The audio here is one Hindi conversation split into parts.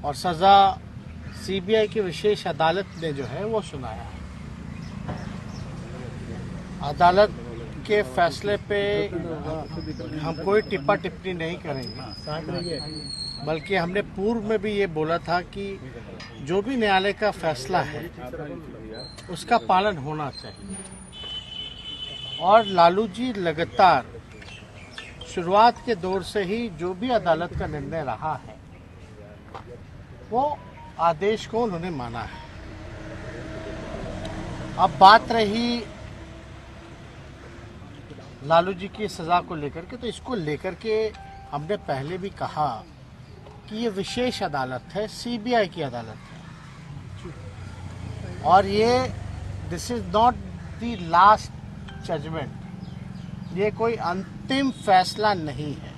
और सजा सीबीआई की विशेष अदालत ने जो है वो सुनाया है। अदालत के फैसले पे हम कोई टिप्पा टिप्पणी नहीं करेंगे, बल्कि हमने पूर्व में भी ये बोला था कि जो भी न्यायालय का फैसला है उसका पालन होना चाहिए। और लालू जी लगातार शुरुआत के दौर से ही जो भी अदालत का निर्णय रहा है वो आदेश को उन्होंने माना है। अब बात रही लालू जी की सजा को लेकर के, तो इसको लेकर के हमने पहले भी कहा कि ये विशेष अदालत है, सीबीआई की अदालत है, और ये this is not the last judgement, ये कोई अंतिम फैसला नहीं है।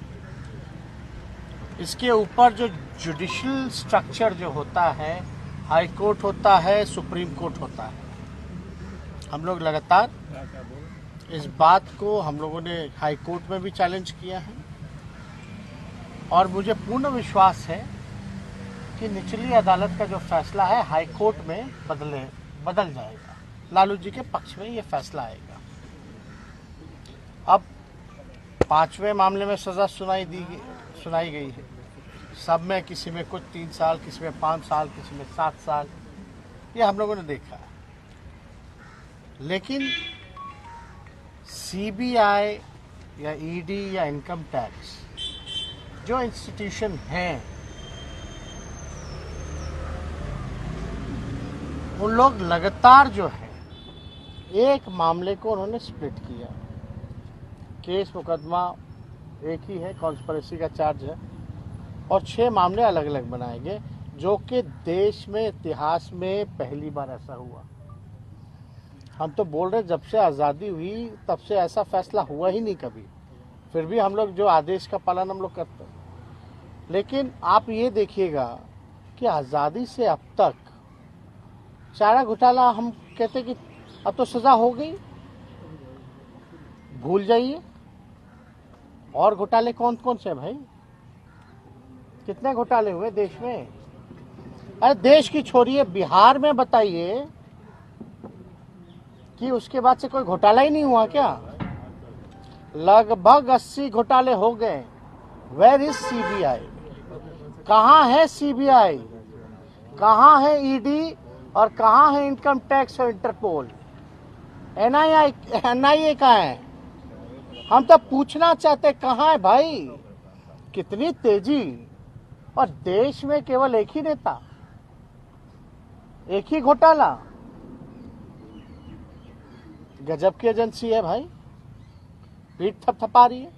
इसके ऊपर जो जुडिशियल स्ट्रक्चर जो होता है, हाई कोर्ट होता है, सुप्रीम कोर्ट होता है। हम लोग लगातार इस बात को हम लोगों ने हाई कोर्ट में भी चैलेंज किया है, और मुझे पूर्ण विश्वास है कि निचली अदालत का जो फैसला है हाई कोर्ट में बदल जाएगा। लालू जी के पक्ष में ये फैसला आएगा। अब 5वें मामले में सजा सुनाई गई है। सब में किसी में कुछ 3 साल, किसी में 5 साल, किसी में 7 साल, ये हम लोगों ने देखा है। लेकिन सीबीआई या ईडी या इनकम टैक्स जो इंस्टीट्यूशन हैं, उन लोग लगातार जो है एक मामले को उन्होंने स्प्लिट किया। केस मुकदमा एक ही है, कॉन्स्पिरेसी का चार्ज है, और 6 मामले अलग अलग बनाए गए, जो कि देश में इतिहास में पहली बार ऐसा हुआ। हम तो बोल रहे जब से आज़ादी हुई तब से ऐसा फैसला हुआ ही नहीं कभी। फिर भी हम लोग जो आदेश का पालन हम लोग करते हैं। लेकिन आप ये देखिएगा कि आज़ादी से अब तक चारा घोटाला, हम कहते कि अब तो सजा हो गई, भूल जाइए। और घोटाले कौन कौन से भाई? कितने घोटाले हुए देश में? अरे देश की छोड़िए, बिहार में बताइए कि उसके बाद से कोई घोटाला ही नहीं हुआ क्या? लगभग 80 घोटाले हो गए। Where is CBI? कहाँ है सीबीआई? कहाँ है ईडी? और कहाँ है इनकम टैक्स और इंटरपोल? एनआईए कहाँ है? हम तो पूछना चाहते कहाँ है भाई? कितनी तेजी! और देश में केवल एक ही नेता, एक ही घोटाला। गजब की एजेंसी है भाई, पीठ थपथपा रही है।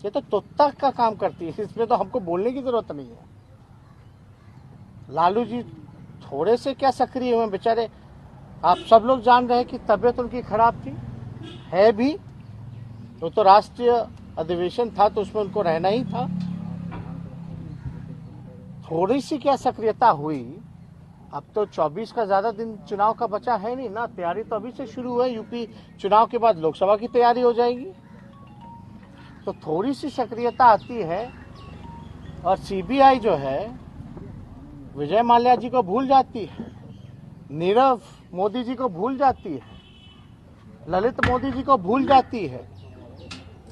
ये तो तोता का काम करती है, इसमें तो हमको बोलने की जरूरत नहीं है। लालू जी थोड़े से क्या सक्रिय हुए बेचारे। आप सब लोग जान रहे हैं कि तबीयत उनकी खराब थी, है भी। वो तो राष्ट्रीय अधिवेशन था तो उसमें उनको रहना ही था। थोड़ी सी क्या सक्रियता हुई। अब तो 24 का ज्यादा दिन चुनाव का बचा है नहीं ना, तैयारी तो अभी से शुरू है। यूपी चुनाव के बाद लोकसभा की तैयारी हो जाएगी, तो थोड़ी सी सक्रियता आती है। और सीबीआई जो है विजय माल्या जी को भूल जाती है, नीरव मोदी जी को भूल जाती है, ललित मोदी जी को भूल जाती है,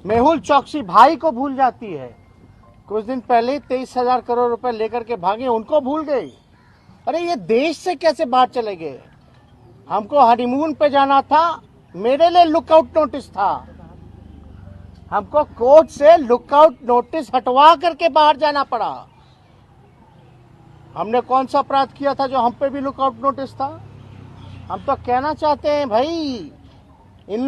मेहुल चौकसी भाई को भूल जाती है। कुछ दिन पहले 23,000 करोड़ रुपए लेकर के भागे, उनको भूल गई। अरे ये देश से कैसे बाहर चले गए? हमको हनीमून पे जाना था, मेरे लिए लुकआउट नोटिस था। हमको कोर्ट से लुकआउट नोटिस हटवा करके बाहर जाना पड़ा। हमने कौन सा अपराध किया था जो हम पे भी लुकआउट नोटिस था? हम तो कहना चाहते हैं भाई, इन